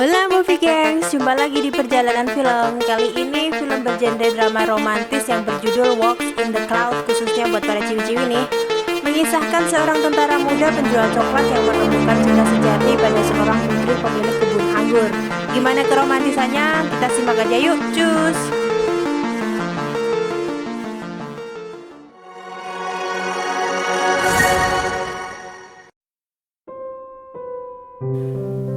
Hola Movie Gangs, jumpa lagi di perjalanan film. Kali ini film bergenre drama romantis yang berjudul Walks in the Cloud, khususnya buat para ciwi-ciwi nih. Mengisahkan seorang tentara muda penjual coklat yang menemukan cinta sejati pada seorang putri pemilik kebun anggur. Gimana keromantisannya? Kita simak aja yuk, cus!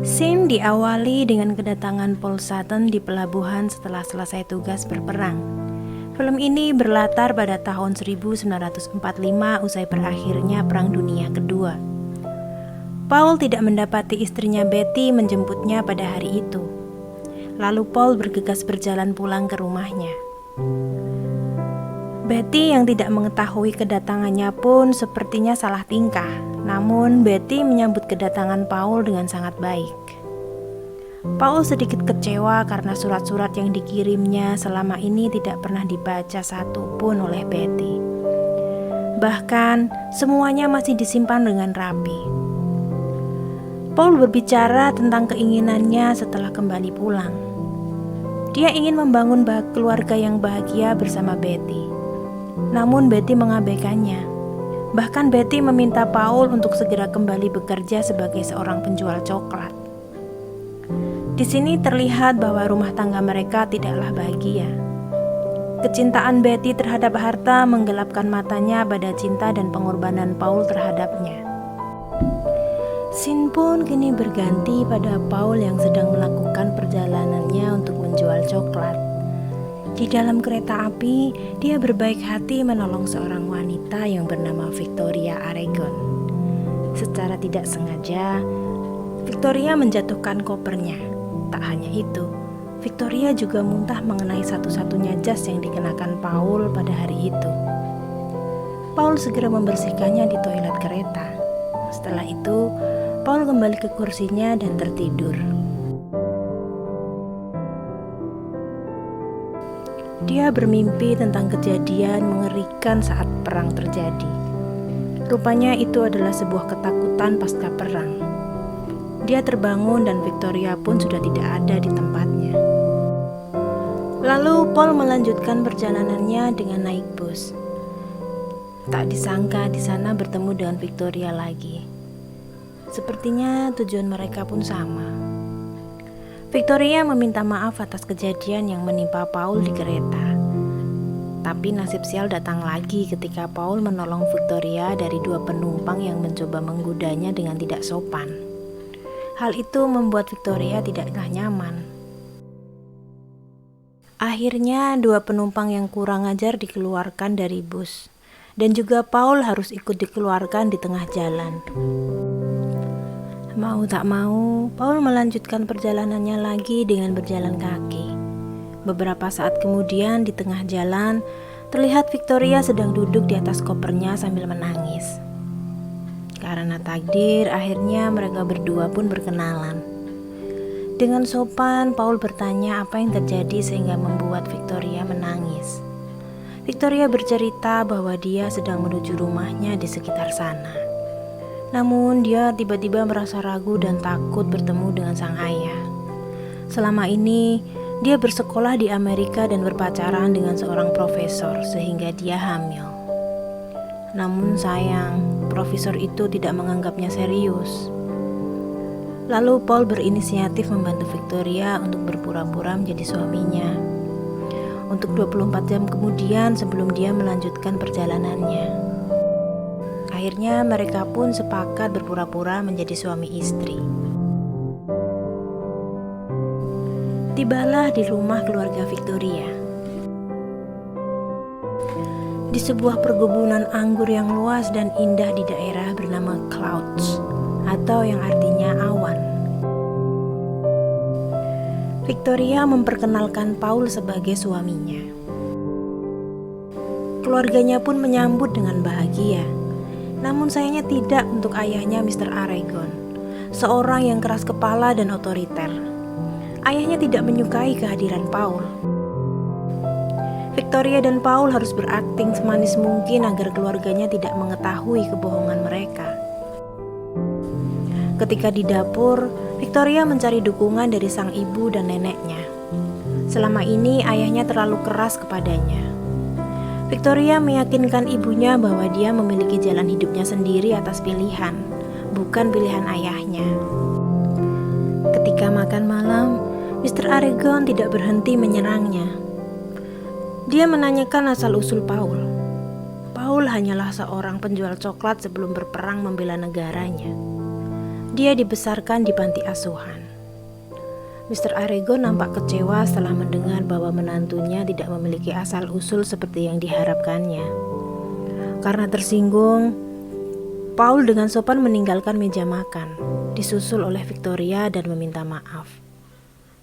Scene diawali dengan kedatangan Paul Sutton di pelabuhan setelah selesai tugas berperang. Film ini berlatar pada tahun 1945 usai berakhirnya Perang Dunia Kedua. Paul tidak mendapati istrinya Betty menjemputnya pada hari itu. Lalu Paul bergegas berjalan pulang ke rumahnya. Betty yang tidak mengetahui kedatangannya pun sepertinya salah tingkah. Namun Betty menyambut kedatangan Paul dengan sangat baik. Paul sedikit kecewa karena surat-surat yang dikirimnya selama ini tidak pernah dibaca satu pun oleh Betty. Bahkan semuanya masih disimpan dengan rapi. Paul berbicara tentang keinginannya setelah kembali pulang. Dia ingin membangun keluarga yang bahagia bersama Betty. Namun Betty mengabaikannya. Bahkan Betty meminta Paul untuk segera kembali bekerja sebagai seorang penjual coklat. Di sini terlihat bahwa rumah tangga mereka tidaklah bahagia. Kecintaan Betty terhadap harta menggelapkan matanya pada cinta dan pengorbanan Paul terhadapnya. Scene pun kini berganti pada Paul yang sedang melakukan perjalanannya untuk menjual coklat. Di dalam kereta api, dia berbaik hati menolong seorang wanita yang bernama Victoria Aragon. Secara tidak sengaja, Victoria menjatuhkan kopernya. Tak hanya itu, Victoria juga muntah mengenai satu-satunya jas yang dikenakan Paul pada hari itu. Paul segera membersihkannya di toilet kereta. Setelah itu, Paul kembali ke kursinya dan tertidur. Dia bermimpi tentang kejadian mengerikan saat perang terjadi. Rupanya itu adalah sebuah ketakutan pasca perang. Dia terbangun dan Victoria pun sudah tidak ada di tempatnya. Lalu Paul melanjutkan perjalanannya dengan naik bus. Tak disangka di sana bertemu dengan Victoria lagi. Sepertinya tujuan mereka pun sama. Victoria meminta maaf atas kejadian yang menimpa Paul di kereta. Tapi nasib sial datang lagi ketika Paul menolong Victoria dari dua penumpang yang mencoba menggudanya dengan tidak sopan. Hal itu membuat Victoria tidaklah nyaman. Akhirnya dua penumpang yang kurang ajar dikeluarkan dari bus. Dan juga Paul harus ikut dikeluarkan di tengah jalan. Mau tak mau, Paul melanjutkan perjalanannya lagi dengan berjalan kaki. Beberapa saat kemudian di tengah jalan, terlihat Victoria sedang duduk di atas kopernya sambil menangis. Karena takdir, akhirnya mereka berdua pun berkenalan. Dengan sopan, Paul bertanya apa yang terjadi sehingga membuat Victoria menangis. Victoria bercerita bahwa dia sedang menuju rumahnya di sekitar sana. Namun dia tiba-tiba merasa ragu dan takut bertemu dengan sang ayah. Selama ini, dia bersekolah di Amerika dan berpacaran dengan seorang profesor sehingga dia hamil. Namun sayang, profesor itu tidak menganggapnya serius. Lalu Paul berinisiatif membantu Victoria untuk berpura-pura menjadi suaminya. Untuk 24 jam kemudian sebelum dia melanjutkan perjalanannya. Akhirnya mereka pun sepakat berpura-pura menjadi suami istri. Tibalah di rumah keluarga Victoria. Di sebuah perkebunan anggur yang luas dan indah di daerah bernama Clouds, atau yang artinya awan. Victoria memperkenalkan Paul sebagai suaminya. Keluarganya pun menyambut dengan bahagia. Namun sayangnya tidak untuk ayahnya Mr. Aragon, seorang yang keras kepala dan otoriter. Ayahnya tidak menyukai kehadiran Paul. Victoria dan Paul harus berakting semanis mungkin agar keluarganya tidak mengetahui kebohongan mereka. Ketika di dapur, Victoria mencari dukungan dari sang ibu dan neneknya. Selama ini ayahnya terlalu keras kepadanya. Victoria meyakinkan ibunya bahwa dia memiliki jalan hidupnya sendiri atas pilihan, bukan pilihan ayahnya. Ketika makan malam, Mr. Aragon tidak berhenti menyerangnya. Dia menanyakan asal-usul Paul. Paul hanyalah seorang penjual coklat sebelum berperang membela negaranya. Dia dibesarkan di panti asuhan. Mr. Aragon nampak kecewa setelah mendengar bahwa menantunya tidak memiliki asal-usul seperti yang diharapkannya. Karena tersinggung, Paul dengan sopan meninggalkan meja makan, disusul oleh Victoria dan meminta maaf.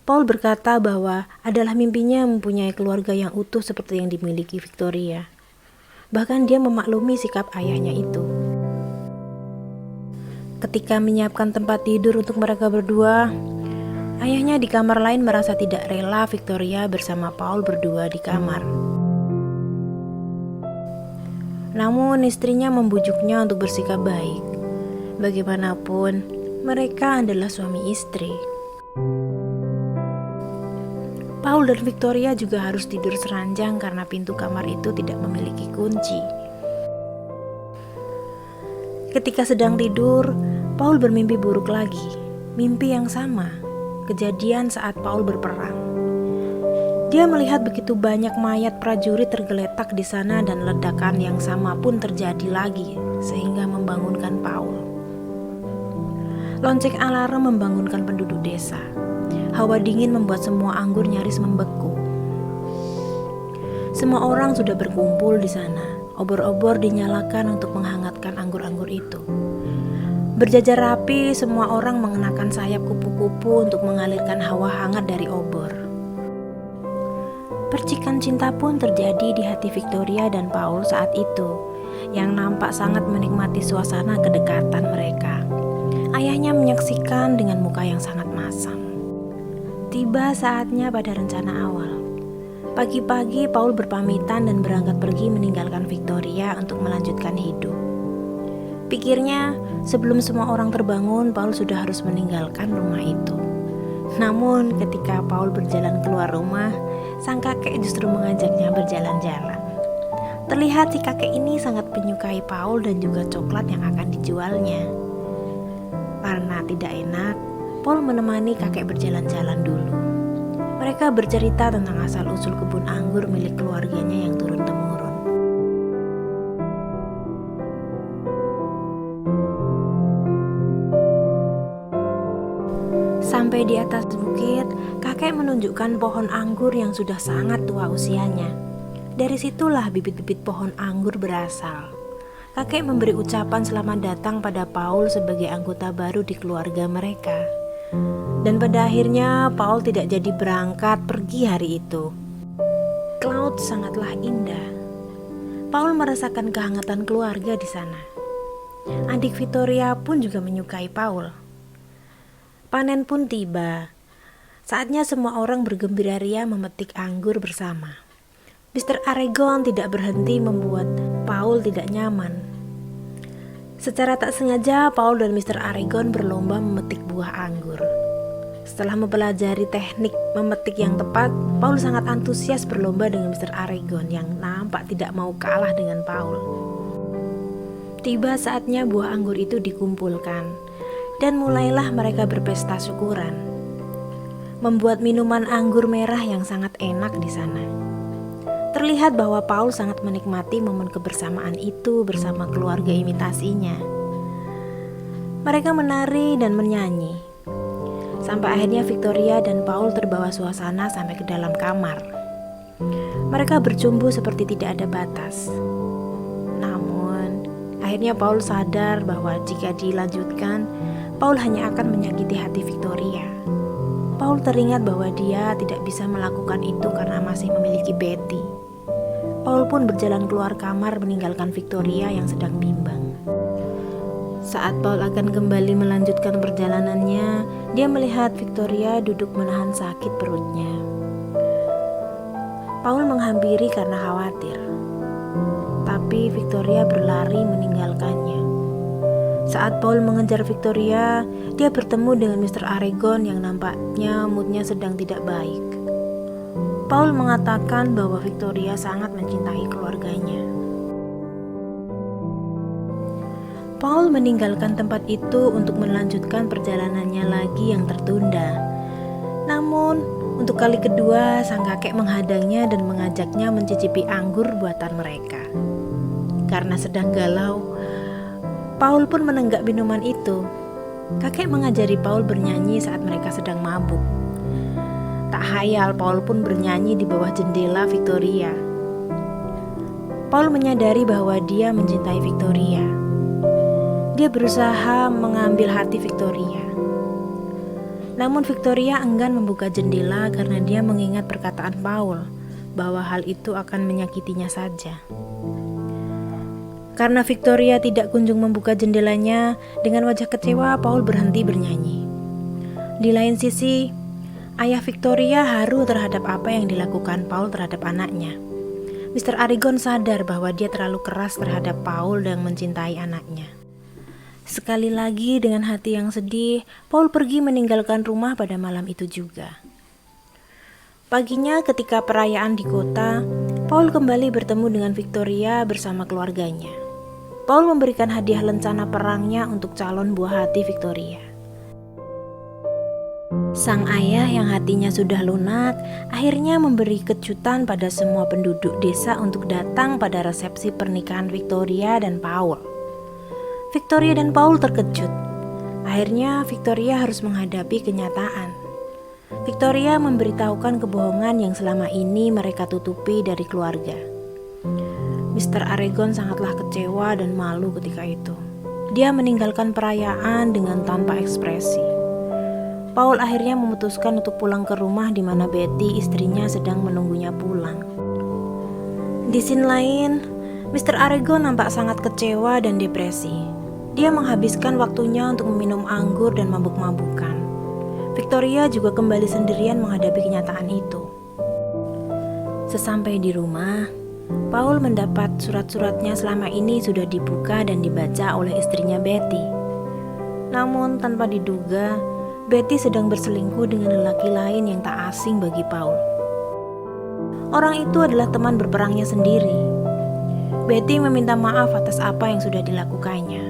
Paul berkata bahwa adalah mimpinya mempunyai keluarga yang utuh seperti yang dimiliki Victoria. Bahkan dia memaklumi sikap ayahnya itu. Ketika menyiapkan tempat tidur untuk mereka berdua, ayahnya di kamar lain merasa tidak rela Victoria bersama Paul berdua di kamar. Namun istrinya membujuknya untuk bersikap baik. Bagaimanapun, mereka adalah suami istri. Paul dan Victoria juga harus tidur seranjang karena pintu kamar itu tidak memiliki kunci. Ketika sedang tidur, Paul bermimpi buruk lagi. Mimpi yang sama, kejadian saat Paul berperang. Dia melihat begitu banyak mayat prajurit tergeletak di sana dan ledakan yang sama pun terjadi lagi sehingga membangunkan Paul. Lonceng alarm membangunkan penduduk desa. Hawa dingin membuat semua anggur nyaris membeku. Semua orang sudah berkumpul di sana. Obor-obor dinyalakan untuk menghangatkan anggur-anggur itu. Berjajar rapi, semua orang mengenakan sayap kupu-kupu untuk mengalirkan hawa hangat dari obor. Percikan cinta pun terjadi di hati Victoria dan Paul saat itu, yang nampak sangat menikmati suasana kedekatan mereka. Ayahnya menyaksikan dengan muka yang sangat masam. Tiba saatnya pada rencana awal. Pagi-pagi Paul berpamitan dan berangkat pergi meninggalkan Victoria untuk melanjutkan hidup. Pikirnya, sebelum semua orang terbangun, Paul sudah harus meninggalkan rumah itu. Namun, ketika Paul berjalan keluar rumah, sang kakek justru mengajaknya berjalan-jalan. Terlihat si kakek ini sangat menyukai Paul dan juga coklat yang akan dijualnya. Karena tidak enak, Paul menemani kakek berjalan-jalan dulu. Mereka bercerita tentang asal-usul kebun anggur milik keluarganya yang turun-temurun. Sampai di atas bukit, kakek menunjukkan pohon anggur yang sudah sangat tua usianya. Dari situlah bibit-bibit pohon anggur berasal. Kakek memberi ucapan selamat datang pada Paul sebagai anggota baru di keluarga mereka. Dan pada akhirnya Paul tidak jadi berangkat pergi hari itu. Laut sangatlah indah. Paul merasakan kehangatan keluarga di sana. Adik Victoria pun juga menyukai Paul. Panen pun tiba. Saatnya semua orang bergembira ria memetik anggur bersama. Mr. Aragon tidak berhenti membuat Paul tidak nyaman. Secara tak sengaja, Paul dan Mr. Aragon berlomba memetik buah anggur. Setelah mempelajari teknik memetik yang tepat, Paul sangat antusias berlomba dengan Mr. Aragon yang nampak tidak mau kalah dengan Paul. Tiba saatnya buah anggur itu dikumpulkan, dan mulailah mereka berpesta syukuran. Membuat minuman anggur merah yang sangat enak di sana. Terlihat bahwa Paul sangat menikmati momen kebersamaan itu bersama keluarga imitasinya. Mereka menari dan menyanyi. Sampai akhirnya Victoria dan Paul terbawa suasana sampai ke dalam kamar. Mereka bercumbu seperti tidak ada batas. Namun, akhirnya Paul sadar bahwa jika dilanjutkan, Paul hanya akan menyakiti hati Victoria. Paul teringat bahwa dia tidak bisa melakukan itu karena masih memiliki Betty. Paul pun berjalan keluar kamar meninggalkan Victoria yang sedang bimbang. Saat Paul akan kembali melanjutkan perjalanannya, dia melihat Victoria duduk menahan sakit perutnya. Paul menghampiri karena khawatir, tapi Victoria berlari meninggalkannya. Saat Paul mengejar Victoria, dia bertemu dengan Mr. Aragon yang nampaknya moodnya sedang tidak baik. Paul mengatakan bahwa Victoria sangat mencintai keluarganya. Paul meninggalkan tempat itu untuk melanjutkan perjalanannya lagi yang tertunda. Namun, untuk kali kedua, sang kakek menghadangnya dan mengajaknya mencicipi anggur buatan mereka. Karena sedang galau, Paul pun menenggak minuman itu. Kakek mengajari Paul bernyanyi saat mereka sedang mabuk. Tak hayal Paul pun bernyanyi di bawah jendela Victoria. Paul menyadari bahwa dia mencintai Victoria. Dia berusaha mengambil hati Victoria. Namun Victoria enggan membuka jendela karena dia mengingat perkataan Paul bahwa hal itu akan menyakitinya saja. Karena Victoria tidak kunjung membuka jendelanya, dengan wajah kecewa Paul berhenti bernyanyi. Di lain sisi, ayah Victoria haru terhadap apa yang dilakukan Paul terhadap anaknya. Mr. Aragon sadar bahwa dia terlalu keras terhadap Paul dan mencintai anaknya. Sekali lagi dengan hati yang sedih, Paul pergi meninggalkan rumah pada malam itu juga. Paginya ketika perayaan di kota, Paul kembali bertemu dengan Victoria bersama keluarganya. Paul memberikan hadiah lencana perangnya untuk calon buah hati Victoria. Sang ayah yang hatinya sudah lunak akhirnya memberi kejutan pada semua penduduk desa untuk datang pada resepsi pernikahan Victoria dan Paul. Victoria dan Paul terkejut. Akhirnya Victoria harus menghadapi kenyataan. Victoria memberitahukan kebohongan yang selama ini mereka tutupi dari keluarga. Mr. Aragon sangatlah kecewa dan malu ketika itu. Dia meninggalkan perayaan dengan tanpa ekspresi. Paul akhirnya memutuskan untuk pulang ke rumah di mana Betty, istrinya, sedang menunggunya pulang. Di scene lain, Mr. Aragon nampak sangat kecewa dan depresi. Dia menghabiskan waktunya untuk meminum anggur dan mabuk-mabukan. Victoria juga kembali sendirian menghadapi kenyataan itu. Sesampai di rumah, Paul mendapat surat-suratnya selama ini sudah dibuka dan dibaca oleh istrinya Betty. Namun tanpa diduga, Betty sedang berselingkuh dengan lelaki lain yang tak asing bagi Paul. Orang itu adalah teman berperangnya sendiri. Betty meminta maaf atas apa yang sudah dilakukannya.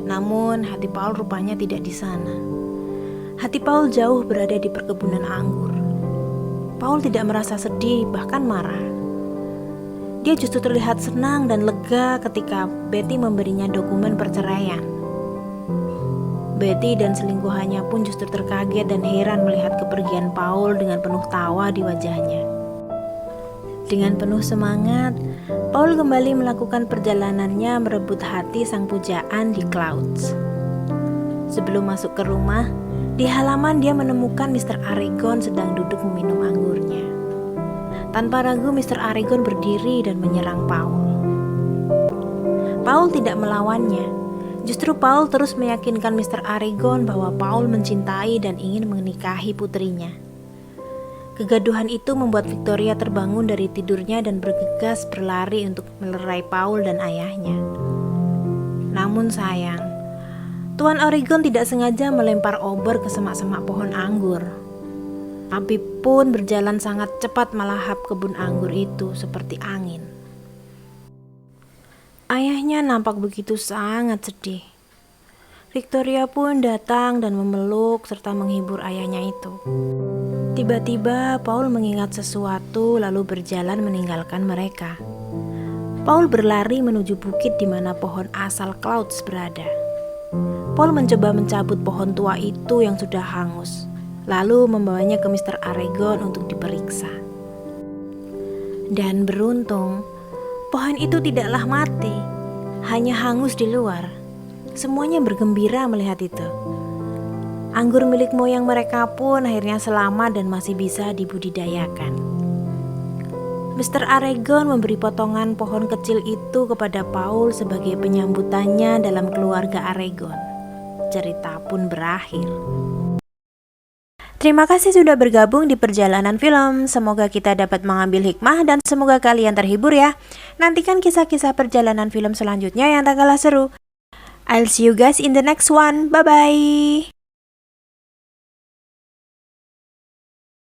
Namun hati Paul rupanya tidak di sana. Hati Paul jauh berada di perkebunan anggur. Paul tidak merasa sedih, bahkan marah. Dia justru terlihat senang dan lega ketika Betty memberinya dokumen perceraian. Betty dan selingkuhannya pun justru terkaget dan heran melihat kepergian Paul dengan penuh tawa di wajahnya. Dengan penuh semangat, Paul kembali melakukan perjalanannya merebut hati sang pujaan di Clouds. Sebelum masuk ke rumah, di halaman dia menemukan Mr. Aragon sedang duduk meminum anggurnya. Tanpa ragu Mr. Aragon berdiri dan menyerang Paul. Paul tidak melawannya. Justru Paul terus meyakinkan Mr. Aragon bahwa Paul mencintai dan ingin menikahi putrinya. Kegaduhan itu membuat Victoria terbangun dari tidurnya dan bergegas berlari untuk melerai Paul dan ayahnya. Namun sayang, Tuan Aragon tidak sengaja melempar obor ke semak-semak pohon anggur. Api pun berjalan sangat cepat melahap kebun anggur itu seperti angin. Ayahnya nampak begitu sangat sedih. Victoria pun datang dan memeluk serta menghibur ayahnya itu. Tiba-tiba Paul mengingat sesuatu lalu berjalan meninggalkan mereka. Paul berlari menuju bukit di mana pohon asal Clouds berada. Paul mencoba mencabut pohon tua itu yang sudah hangus, lalu membawanya ke Mr. Aragon untuk diperiksa. Dan beruntung, pohon itu tidaklah mati, hanya hangus di luar. Semuanya bergembira melihat itu. Anggur milik moyang mereka pun akhirnya selamat dan masih bisa dibudidayakan. Mr. Aragon memberi potongan pohon kecil itu kepada Paul sebagai penyambutannya dalam keluarga Aragon. Cerita pun berakhir. Terima kasih sudah bergabung di perjalanan film. Semoga kita dapat mengambil hikmah dan semoga kalian terhibur ya. Nantikan kisah-kisah perjalanan film selanjutnya yang tak kalah seru. I'll see you guys in the next one. Bye bye.